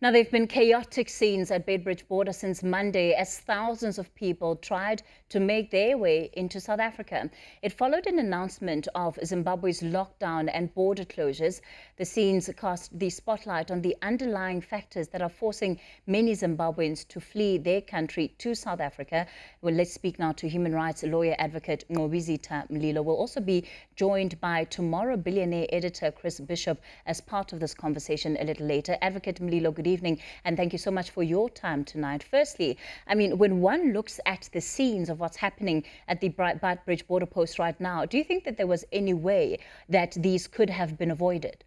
Now, there have been chaotic scenes at Beitbridge border since Monday as thousands of people tried to make their way into South Africa. It followed an announcement of Zimbabwe's lockdown and border closures. The scenes cast the spotlight on the underlying factors that are forcing many Zimbabweans to flee their country to South Africa. Well, let's speak now to human rights lawyer advocate Nqobizitha Mlilo. We'll also be joined by Tomorrow billionaire editor Chris Bishop as part of this conversation a little later. Advocate Mlilo, good evening, and thank you so much for your time tonight. Firstly, I mean, when one looks at the scenes of what's happening at the Beitbridge border post right now, do you think that there was any way that these could have been avoided?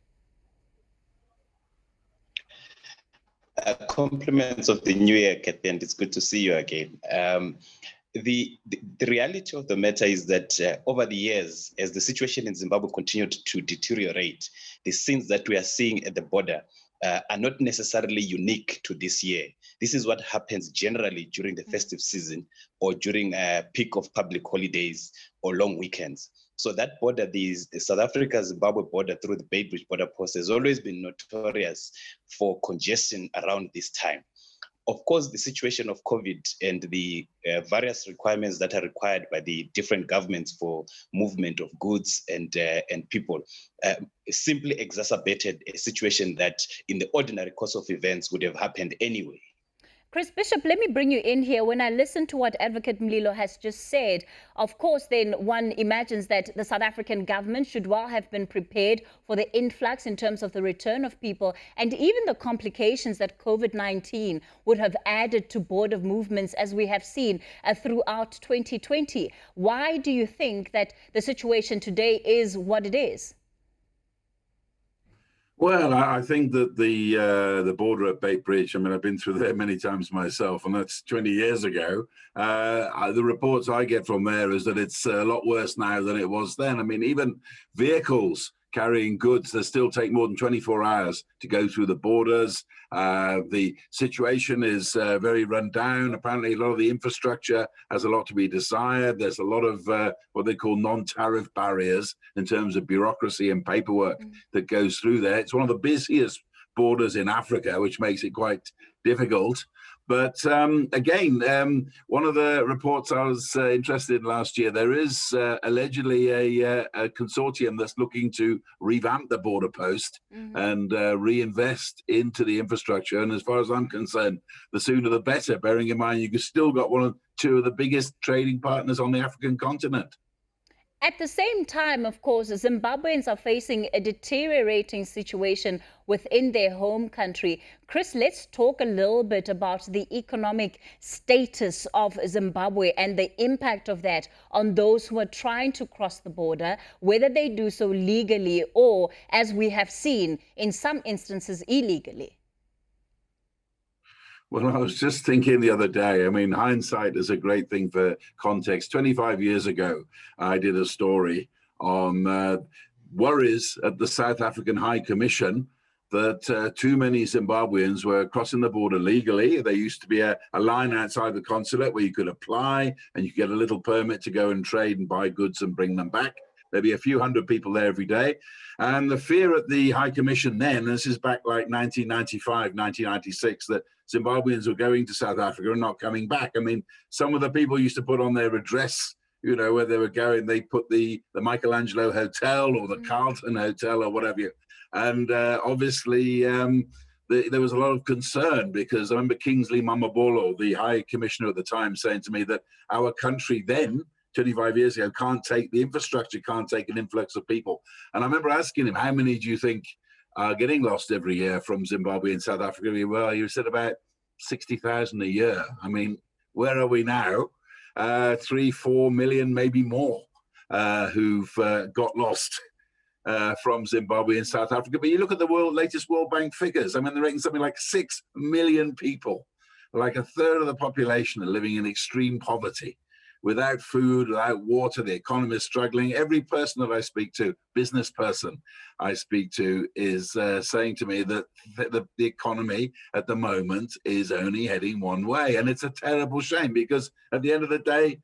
Compliments of the new year, Kathy, and it's good to see you again. The reality of the matter is that over the years, as the situation in Zimbabwe continued to deteriorate, the scenes that we are seeing at the border are not necessarily unique to this year. This is what happens generally during the festive season or during a peak of public holidays or long weekends. So that border, the South Africa-Zimbabwe border through the Beitbridge border post has always been notorious for congestion around this time. Of course, the situation of COVID and the various requirements that are required by the different governments for movement of goods and people simply exacerbated a situation that in the ordinary course of events would have happened anyway. Chris Bishop, let me bring you in here. When I listen to what Advocate Mlilo has just said, of course, then one imagines that the South African government should well have been prepared for the influx in terms of the return of people and even the complications that COVID-19 would have added to border movements as we have seen throughout 2020. Why do you think that the situation today is what it is? Well, I think that the border at Beitbridge, I mean, I've been through there many times myself, and that's 20 years ago. The reports I get from there is that it's a lot worse now than it was then. I mean, even vehicles carrying goods that still take more than 24 hours to go through the borders. The situation is very run down. Apparently, a lot of the infrastructure has a lot to be desired. There's a lot of what they call non-tariff barriers in terms of bureaucracy and paperwork that goes through there. It's one of the busiest borders in Africa, which makes it quite difficult. But again, one of the reports I was interested in last year, there is allegedly a consortium that's looking to revamp the border post and reinvest into the infrastructure. And as far as I'm concerned, the sooner the better, bearing in mind you've still got one or two of the biggest trading partners on the African continent. At the same time, of course, Zimbabweans are facing a deteriorating situation within their home country. Chris, let's talk a little bit about the economic status of Zimbabwe and the impact of that on those who are trying to cross the border, whether they do so legally or, as we have seen, in some instances, illegally. Well, I was just thinking the other day, I mean, hindsight is a great thing for context. 25 years ago, I did a story on worries at the South African High Commission that too many Zimbabweans were crossing the border legally. There used to be a line outside the consulate where you could apply and you could get a little permit to go and trade and buy goods and bring them back. There'd be a few hundred people there every day. And the fear at the High Commission then, this is back like 1995, 1996, that Zimbabweans were going to South Africa and not coming back. I mean, some of the people used to put on their address, you know, where they were going, they put the Michelangelo Hotel or the Carlton Hotel or whatever. And obviously, there was a lot of concern because I remember Kingsley Mamabolo, the High Commissioner at the time, saying to me that our country then, 25 years ago, can't take the infrastructure, can't take an influx of people. And I remember asking him, how many do you think are getting lost every year from Zimbabwe and South Africa? Well, you said about 60,000 a year. I mean, where are we now? 3-4 million, maybe more, who've got lost from Zimbabwe and South Africa. But you look at the latest World Bank figures. I mean, they're rating something like 6 million people, like a third of the population are living in extreme poverty. Without food, without water, the economy is struggling. Every person that I speak to, business person I speak to, is saying to me that the economy at the moment is only heading one way. And it's a terrible shame because at the end of the day,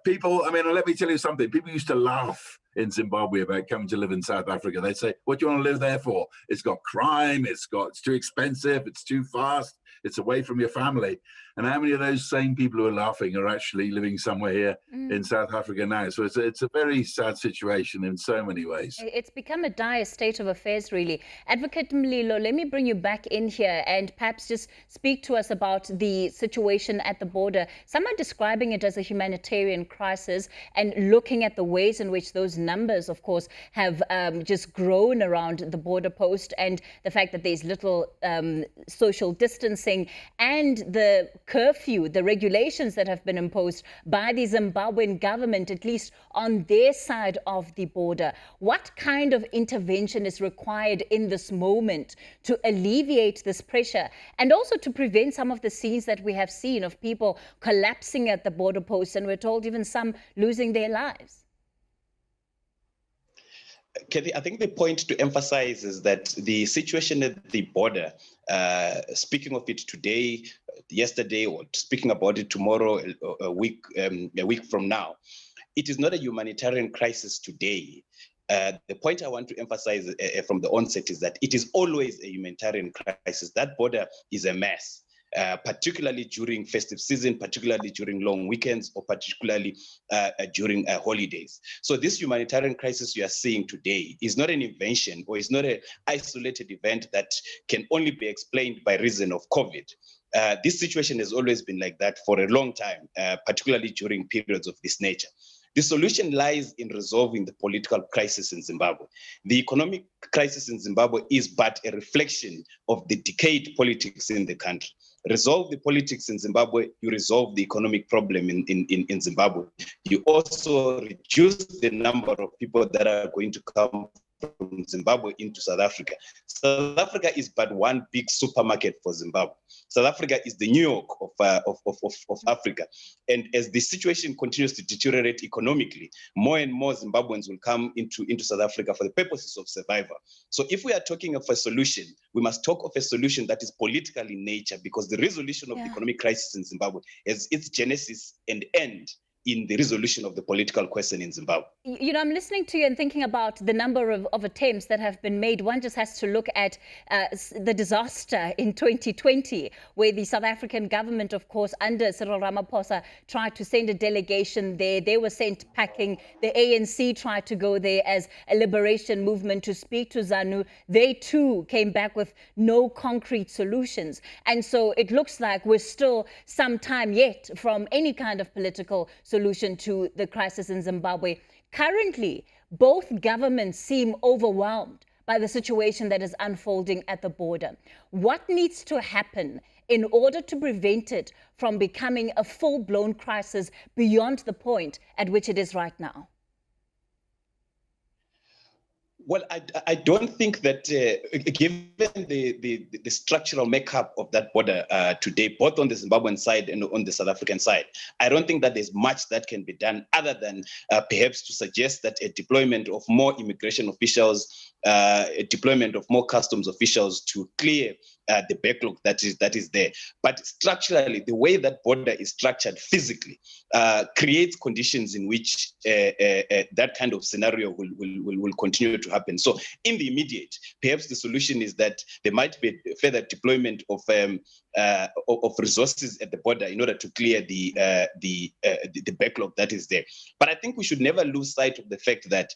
people, I mean, let me tell you something. People used to laugh in Zimbabwe about coming to live in South Africa. They'd say, what do you want to live there for? It's got crime, it's too expensive, it's too fast, it's away from your family. And how many of those same people who are laughing are actually living somewhere here in South Africa now? So it's a very sad situation in so many ways. It's become a dire state of affairs, really. Advocate Mlilo, let me bring you back in here and perhaps just speak to us about the situation at the border. Some are describing it as a humanitarian crisis and looking at the ways in which those numbers, of course, have just grown around the border post, and the fact that there's little social distancing and the curfew, the regulations that have been imposed by the Zimbabwean government, at least on their side of the border. What kind of intervention is required in this moment to alleviate this pressure and also to prevent some of the scenes that we have seen of people collapsing at the border posts, and we're told even some losing their lives? Kathy, I think the point to emphasize is that the situation at the border, speaking of it today, yesterday, or speaking about it tomorrow, a week from now, it is not a humanitarian crisis today. The point I want to emphasize from the onset is that it is always a humanitarian crisis. That border is a mess. Particularly during festive season, particularly during long weekends, or particularly during holidays. So this humanitarian crisis you are seeing today is not an invention, or is not an isolated event that can only be explained by reason of COVID. This situation has always been like that for a long time, particularly during periods of this nature. The solution lies in resolving the political crisis in Zimbabwe. The economic crisis in Zimbabwe is but a reflection of the decayed politics in the country. Resolve the politics in Zimbabwe, you resolve the economic problem in Zimbabwe. You also reduce the number of people that are going to come from Zimbabwe into South Africa. South Africa is but one big supermarket for Zimbabwe. South Africa is the New York of Africa. And as the situation continues to deteriorate economically, more and more Zimbabweans will come into South Africa for the purposes of survival. So if we are talking of a solution, we must talk of a solution that is political in nature, because the resolution of the economic crisis in Zimbabwe has its genesis and end in the resolution of the political question in Zimbabwe. You know, I'm listening to you and thinking about the number of attempts that have been made. One just has to look at the disaster in 2020, where the South African government, of course, under Cyril Ramaphosa, tried to send a delegation there. They were sent packing. The ANC tried to go there as a liberation movement to speak to ZANU. They too came back with no concrete solutions. And so it looks like we're still some time yet from any kind of political solution to the crisis in Zimbabwe. Currently, both governments seem overwhelmed by the situation that is unfolding at the border. What needs to happen in order to prevent it from becoming a full-blown crisis beyond the point at which it is right now? Well, I don't think that given the structural makeup of that border today, both on the Zimbabwean side and on the South African side, I don't think that there's much that can be done other than perhaps to suggest that a deployment of more immigration officials, a deployment of more customs officials to clear the backlog that is there. But structurally, the way that border is structured physically creates conditions in which that kind of scenario will continue to happen. So in the immediate, perhaps the solution is that there might be further deployment of resources at the border in order to clear the backlog that is there. But I think we should never lose sight of the fact that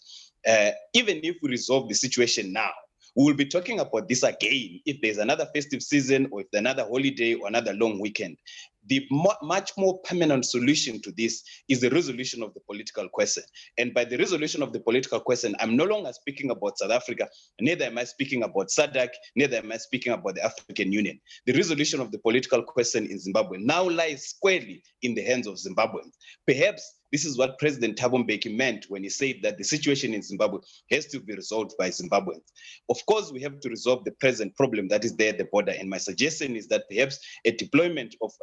even if we resolve the situation now, we will be talking about this again if there's another festive season, or if there's another holiday or another long weekend. The much more permanent solution to this is the resolution of the political question. And by the resolution of the political question, I'm no longer speaking about South Africa, neither am I speaking about SADC, neither am I speaking about the African Union. The resolution of the political question in Zimbabwe now lies squarely in the hands of Zimbabweans. Perhaps this is what President Thabo Mbeki meant when he said that the situation in Zimbabwe has to be resolved by Zimbabweans. Of course, we have to resolve the present problem that is there at the border. And my suggestion is that perhaps a deployment of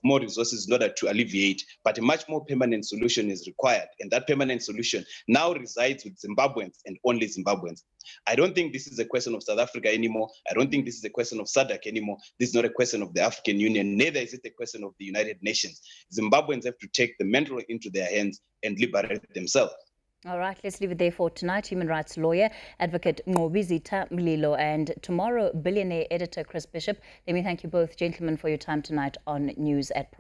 more resources in order to alleviate, but a much more permanent solution is required. And that permanent solution now resides with Zimbabweans and only Zimbabweans. I don't think this is a question of South Africa anymore. I don't think this is a question of SADC anymore. This is not a question of the African Union. Neither is it a question of the United Nations. Zimbabweans have to take the mantle into their hands and liberate themselves. All right, let's leave it there for tonight. Human rights lawyer, advocate Ngobizita Mlilo, and tomorrow, billionaire editor Chris Bishop. Let me thank you both, gentlemen, for your time tonight on News at Prime.